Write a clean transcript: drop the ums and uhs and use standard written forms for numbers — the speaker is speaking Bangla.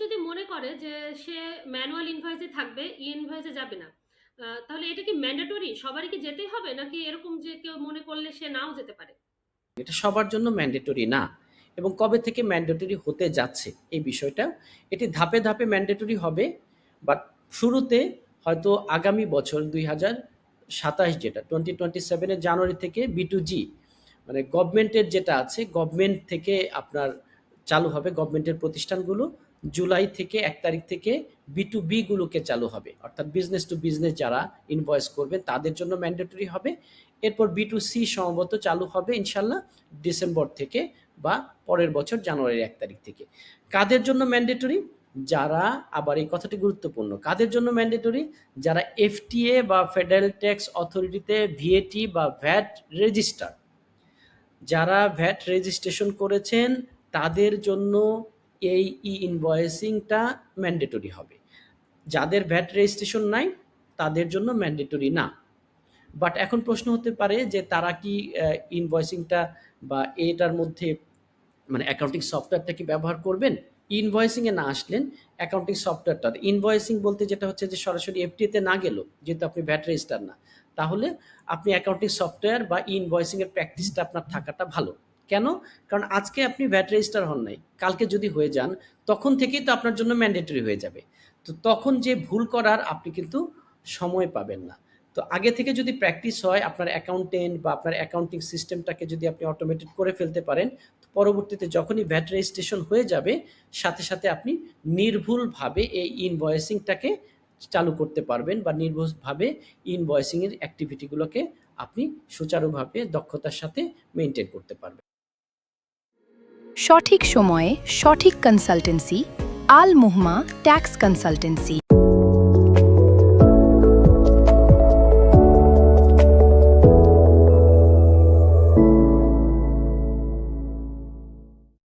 যদি মনে করে যে সে ম্যানুয়াল ইনভয়েসে থাকবে, ই-ইনভয়েসে যাবে না। তাহলে এটা কি ম্যান্ডেটরি? সবারই কি যেতেই হবে? নাকি এরকম যে কেউ মনে করলে সে নাও যেতে পারে? এটা সবার জন্য ম্যান্ডেটরি না এবং কবে থেকে ম্যান্ডেটরি হতে যাচ্ছে এই বিষয়টা এটি ধাপে ধাপে ম্যান্ডেটরি হবে বাট শুরুতে হয়তো আগামী বছর 2027 যেটা 2027 জানুয়ারি থেকে B2G মানে গভর্নমেন্টের যেটা আছে গভর্নমেন্ট থেকে আপনার চালু হবে গভর্নমেন্টের প্রতিষ্ঠানগুলো জুলাই থেকে 1 তারিখ থেকে B2B গুলোকে চালু হবে অর্থাৎ বিজনেস টু বিজনেস যারা ইনভয়েস করবেন তাদের জন্য ম্যান্ডেটরি হবে এরপর B2C সম্ভবত চালু হবে ইনশাল্লাহ ডিসেম্বর থেকে বা পরের বছর জানুয়ারির 1 তারিখ থেকে কাদের জন্য ম্যান্ডেটরি যারা আবার এই কথাটি গুরুত্বপূর্ণ কাদের জন্য ম্যান্ডেটরি যারা FTA বা ফেডারেল ট্যাক্স অথরিটিতে VAT বা ভ্যাট রেজিস্টার যারা ভ্যাট রেজিস্ট্রেশন করেছেন তাদের জন্য এই ই-ইনভয়েসিংটা ম্যান্ডেটরি হবে যাদের ভ্যাট রেজিস্ট্রেশন নাই তাদের জন্য ম্যান্ডেটরি না বাট এখন প্রশ্ন হতে পারে যে তারা কি ইনভয়েসিংটা বা এটার মধ্যে মানে অ্যাকাউন্টিং সফটওয়্যারটা কি ব্যবহার করবেন ইনভয়েসিংয়ে না আসলেন অ্যাকাউন্টিং সফটওয়্যারটা ইনভয়েসিং বলতে যেটা হচ্ছে যে সরাসরি এফটিতে না গেল যেহেতু আপনি ভ্যাট রেজিস্টার না তাহলে আপনি অ্যাকাউন্টিং সফটওয়্যার বা ইনভয়েসিংয়ের প্র্যাকটিসটা আপনার থাকাটা ভালো কেন কারণ আজকে আপনি ভ্যাট রেজিস্টার হন নাই কালকে যদি হয়ে যান তখন থেকেই তো আপনার জন্য ম্যান্ডেটরি হয়ে যাবে তো তখন যে ভুল করার আপনি কিন্তু সময় পাবেন না তো আগে থেকে যদি প্র্যাকটিস হয় আপনার অ্যাকাউন্টেন্ট বা আপনার অ্যাকাউন্টিং সিস্টেমটাকে যদি আপনি অটোমেটেড করে ফেলতে পারেন পরবর্তীতে যখনই ভ্যাট রেজিস্ট্রেশন হয়ে যাবে সাথে সাথে আপনি নির্ভুলভাবে এই ইনভয়েসিংটাকে চালু করতে পারবেন বা নির্ভুলভাবে ইনভয়েসিংয়ের অ্যাক্টিভিটিগুলোকে আপনি সুচারুভাবে দক্ষতার সাথে মেনটেন করতে পারবেন সঠিক সময়ে সঠিক কনসালটেন্সি আল মুহমা ট্যাক্স কনসালটেন্সি